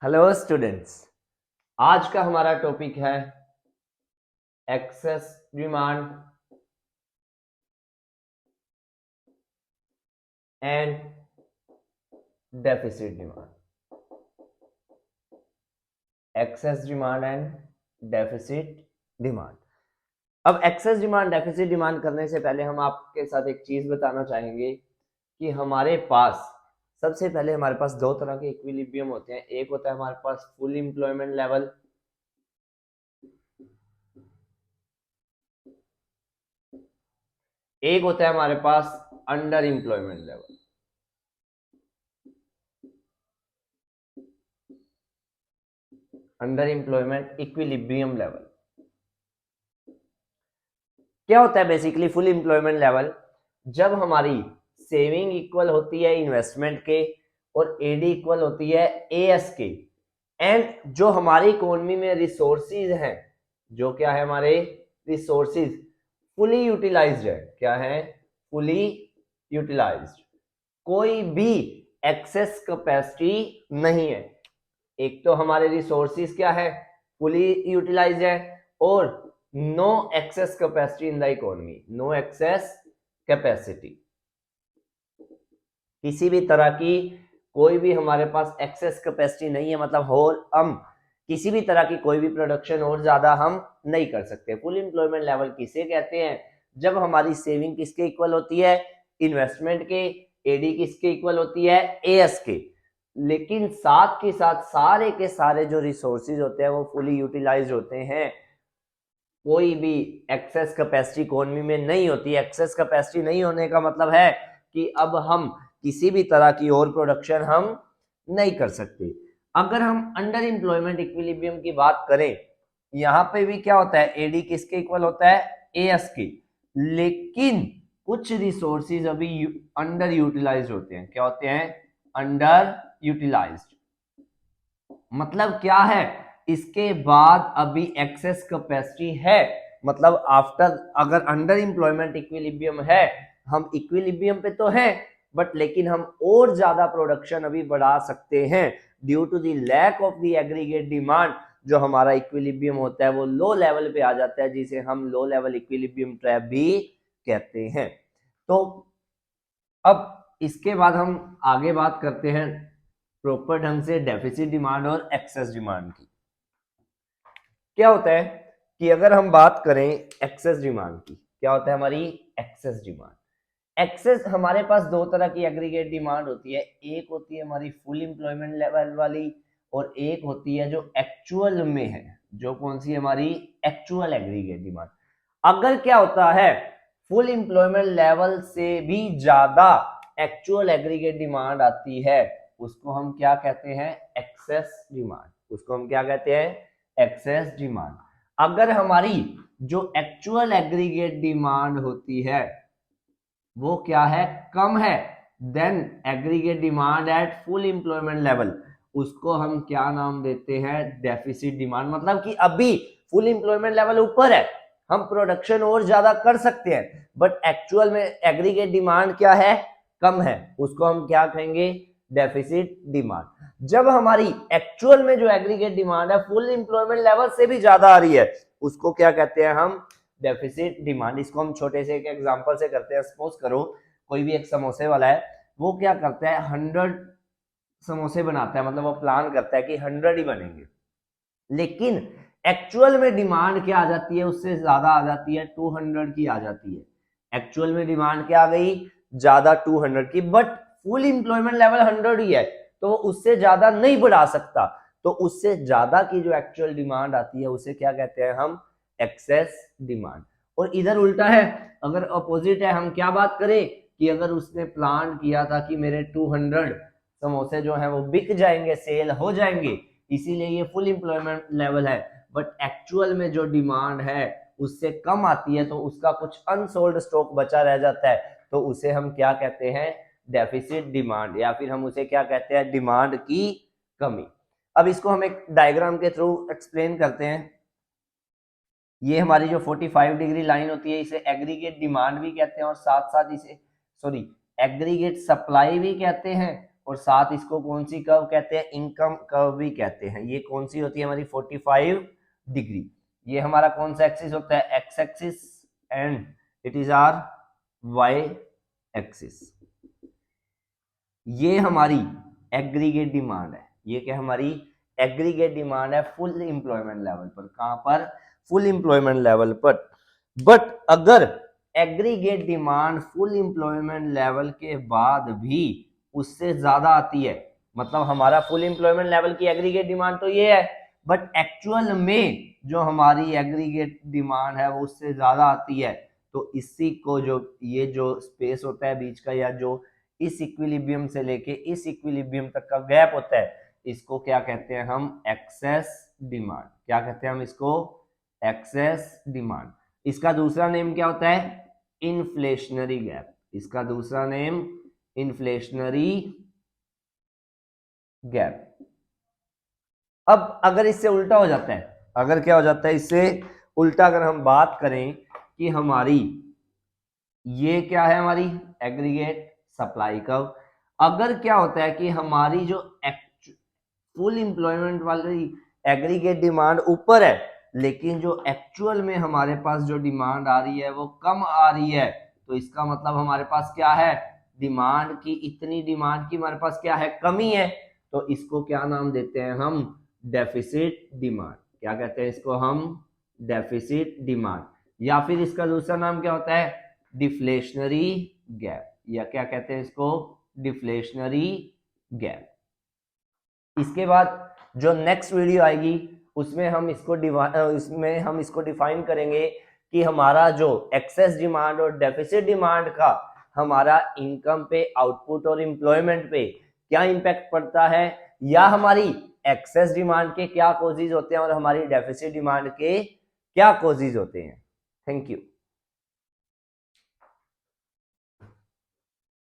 Hello students, आज का हमारा टॉपिक है excess demand and deficit demand. Excess demand and deficit demand. अब एक्सेस डिमांड डेफिसिट डिमांड करने से पहले हम आपके साथ एक चीज बताना चाहेंगे कि हमारे पास सबसे पहले हमारे पास दो तरह के इक्विलिब्रियम होते हैं। एक होता है हमारे पास फुल एम्प्लॉयमेंट लेवल, एक होता है हमारे पास under employment level. Under employment equilibrium level क्या होता है? बेसिकली फुल एम्प्लॉयमेंट लेवल जब हमारी सेविंग इक्वल होती है इन्वेस्टमेंट के और एडी इक्वल होती है एएस के, एंड जो हमारी इकोनॉमी में रिसोर्सेज हैं, जो क्या है हमारे रिसोर्सेज फुली यूटिलाइज्ड है। क्या है? फुली यूटिलाइज्ड, कोई भी एक्सेस कैपेसिटी नहीं है। एक तो हमारे रिसोर्सेज क्या है? फुली यूटिलाइज्ड है, और no excess capacity in the economy. No excess capacity, किसी भी तरह की कोई भी हमारे पास एक्सेस कैपेसिटी नहीं है, मतलब और हम किसी भी तरह की कोई भी प्रोडक्शन और ज्यादा हम नहीं कर सकते। फुल एम्प्लॉयमेंट लेवल किसे कहते हैं? जब हमारी सेविंग किसके इक्वल होती है? इन्वेस्टमेंट के। एडी किसके इक्वल होती है? एएस के। लेकिन साथ के साथ सारे के सारे जो रिसोर्सेज होते हैं वो फुली यूटिलाइज होते हैं। कोई भी एक्सेस कैपेसिटी इकोनॉमी में नहीं होती। एक्सेस कैपेसिटी नहीं होने का मतलब है कि अब हम किसी भी तरह की और प्रोडक्शन हम नहीं कर सकते। अगर हम अंडर एम्प्लॉयमेंट इक्विलिब्रियम की बात करें, यहाँ पे भी क्या होता है? एडी किसके इक्वल होता है? एएस के। लेकिन कुछ रिसोर्सेज अभी अंडर यूटिलाइज होते हैं। क्या होते हैं? Under utilized. मतलब क्या है? इसके बाद अभी एक्सेस कैपेसिटी है। मतलब आफ्टर, अगर अंडर एम्प्लॉयमेंट इक्विलिब्रियम है, हम इक्विलिब्रियम पे तो है, बट लेकिन हम और ज्यादा प्रोडक्शन अभी बढ़ा सकते हैं due to the lack of the aggregate demand. जो हमारा इक्विलिब्रियम होता है वो लो लेवल पे आ जाता है, जिसे हम लो लेवल इक्विलिब्रियम ट्रैप भी कहते हैं। तो अब इसके बाद हम आगे बात करते हैं प्रॉपर ढंग से डेफिसिट डिमांड और एक्सेस डिमांड की। क्या होता है कि अगर हम बात करें एक्सेस डिमांड की, क्या होता है हमारी एक्सेस डिमांड? एक्सेस हमारे पास दो तरह की एग्रीगेट डिमांड होती है। एक होती है हमारी फुल एम्प्लॉयमेंट लेवल वाली, और एक होती है जो एक्चुअल में है। जो कौन सी? हमारी एक्चुअल एग्रीगेट डिमांड। अगर क्या होता है, फुल एम्प्लॉयमेंट लेवल से भी ज्यादा एक्चुअल एग्रीगेट डिमांड आती है, उसको हम क्या कहते हैं? Excess demand. उसको हम क्या कहते हैं? Excess demand. अगर हमारी जो एक्चुअल एग्रीगेट डिमांड होती है वो क्या है? कम है than aggregate demand at full employment level, उसको हम क्या नाम देते हैं? Deficit demand. मतलब कि अभी फुल एम्प्लॉयमेंट लेवल ऊपर है, हम प्रोडक्शन और ज्यादा कर सकते हैं, बट एक्चुअल में एग्रीगेट डिमांड क्या है? कम है। उसको हम क्या कहेंगे? Deficit demand. जब हमारी एक्चुअल में जो एग्रीगेट डिमांड है फुल एम्प्लॉयमेंट लेवल से भी ज्यादा आ रही है, उसको क्या कहते हैं हम? Deficit demand. इसको हम छोटे से एक एग्जांपल से करते हैं। सपोज करो कोई भी एक समोसे वाला है, वो क्या करता है? 100 समोसे बनाता है, मतलब वो प्लान करता है कि 100 ही बनेंगे, लेकिन एक्चुअल में डिमांड क्या आ जाती है? उससे ज्यादा आ जाती है, 200 की आ जाती है। एक्चुअल में डिमांड क्या आ गई? ज्यादा, 200 की। बट फुल एम्प्लॉयमेंट लेवल 100 ही है, तो वो उससे ज्यादा नहीं बढ़ा सकता। तो उससे ज्यादा की जो एक्चुअल डिमांड आती है उसे क्या कहते हैं हम? Excess demand. और इधर उल्टा है, अगर अपोजिट है, हम क्या बात करें कि अगर उसने प्लान किया था कि मेरे 200 समोसे जो है वो बिक जाएंगे, सेल हो जाएंगे, इसीलिए ये फुल एम्प्लॉयमेंट लेवल है, बट एक्चुअल में जो डिमांड है उससे कम आती है, तो उसका कुछ अनसोल्ड स्टॉक बचा रह जाता है, तो उसे हम क्या कहते हैं? डेफिसिट डिमांड, या फिर हम उसे क्या कहते हैं? डिमांड की कमी। अब इसको हम एक डायग्राम के थ्रू एक्सप्लेन करते हैं। ये हमारी जो 45 डिग्री लाइन होती है इसे एग्रीगेट डिमांड भी कहते हैं, और साथ साथ इसे एग्रीगेट सप्लाई भी कहते हैं, और साथ इसको कौन सी कर्व कहते हैं, इनकम कर्व भी कहते हैं। ये कौन सी होती है हमारी 45 डिग्री। ये हमारा कौन सा एक्सिस होता है, X axis, and it is our Y axis. ये हमारी एग्रीगेट डिमांड है। ये क्या हमारी एग्रीगेट डिमांड है फुल एम्प्लॉयमेंट लेवल पर। कहां पर, फुल एम्प्लॉयमेंट लेवल पर। बट अगर aggregate demand full employment level के बाद भी उससे ज्यादा आती है, मतलब हमारा फुल एम्प्लॉयमेंट लेवल की एग्रीगेट डिमांड तो ये है, बट एक्चुअल में जो हमारी एग्रीगेट डिमांड है वो उससे ज्यादा आती है, तो इसी को जो ये जो स्पेस होता है बीच का, या जो इस इक्विलिब्रियम से लेके इस इक्विलिब्रियम तक का गैप होता है, इसको क्या कहते हैं हम, एक्सेस डिमांड। क्या कहते हैं हम इसको, एक्सेस डिमांड। इसका दूसरा नेम क्या होता है, इन्फ्लेशनरी गैप। इसका दूसरा नेम इन्फ्लेशनरी गैप। अब अगर इससे उल्टा हो जाता है, अगर क्या हो जाता है इससे उल्टा, अगर हम बात करें कि हमारी ये क्या है, हमारी एग्रीगेट सप्लाई कर्व, अगर क्या होता है कि हमारी जो फुल एम्प्लॉयमेंट वाली एग्रीगेट डिमांड ऊपर है, लेकिन जो एक्चुअल में हमारे पास जो डिमांड आ रही है वो कम आ रही है, तो इसका मतलब हमारे पास क्या है, डिमांड की, इतनी डिमांड की हमारे पास क्या है, कमी है। तो इसको क्या नाम देते हैं हम, डेफिसिट डिमांड। क्या कहते हैं इसको हम, डेफिसिट डिमांड। या फिर इसका दूसरा नाम क्या होता है, डिफ्लेशनरी गैप, या क्या कहते हैं इसको, डिफ्लेशनरी गैप। इसके बाद जो नेक्स्ट वीडियो आएगी उसमें हम इसको डिफाइन करेंगे कि हमारा जो एक्सेस डिमांड और डेफिसिट डिमांड का हमारा इनकम पे, आउटपुट और एम्प्लॉयमेंट पे क्या इंपैक्ट पड़ता है, या हमारी एक्सेस डिमांड के क्या कॉजेज होते हैं और हमारी डेफिसिट डिमांड के क्या कॉजेज होते हैं। Thank you.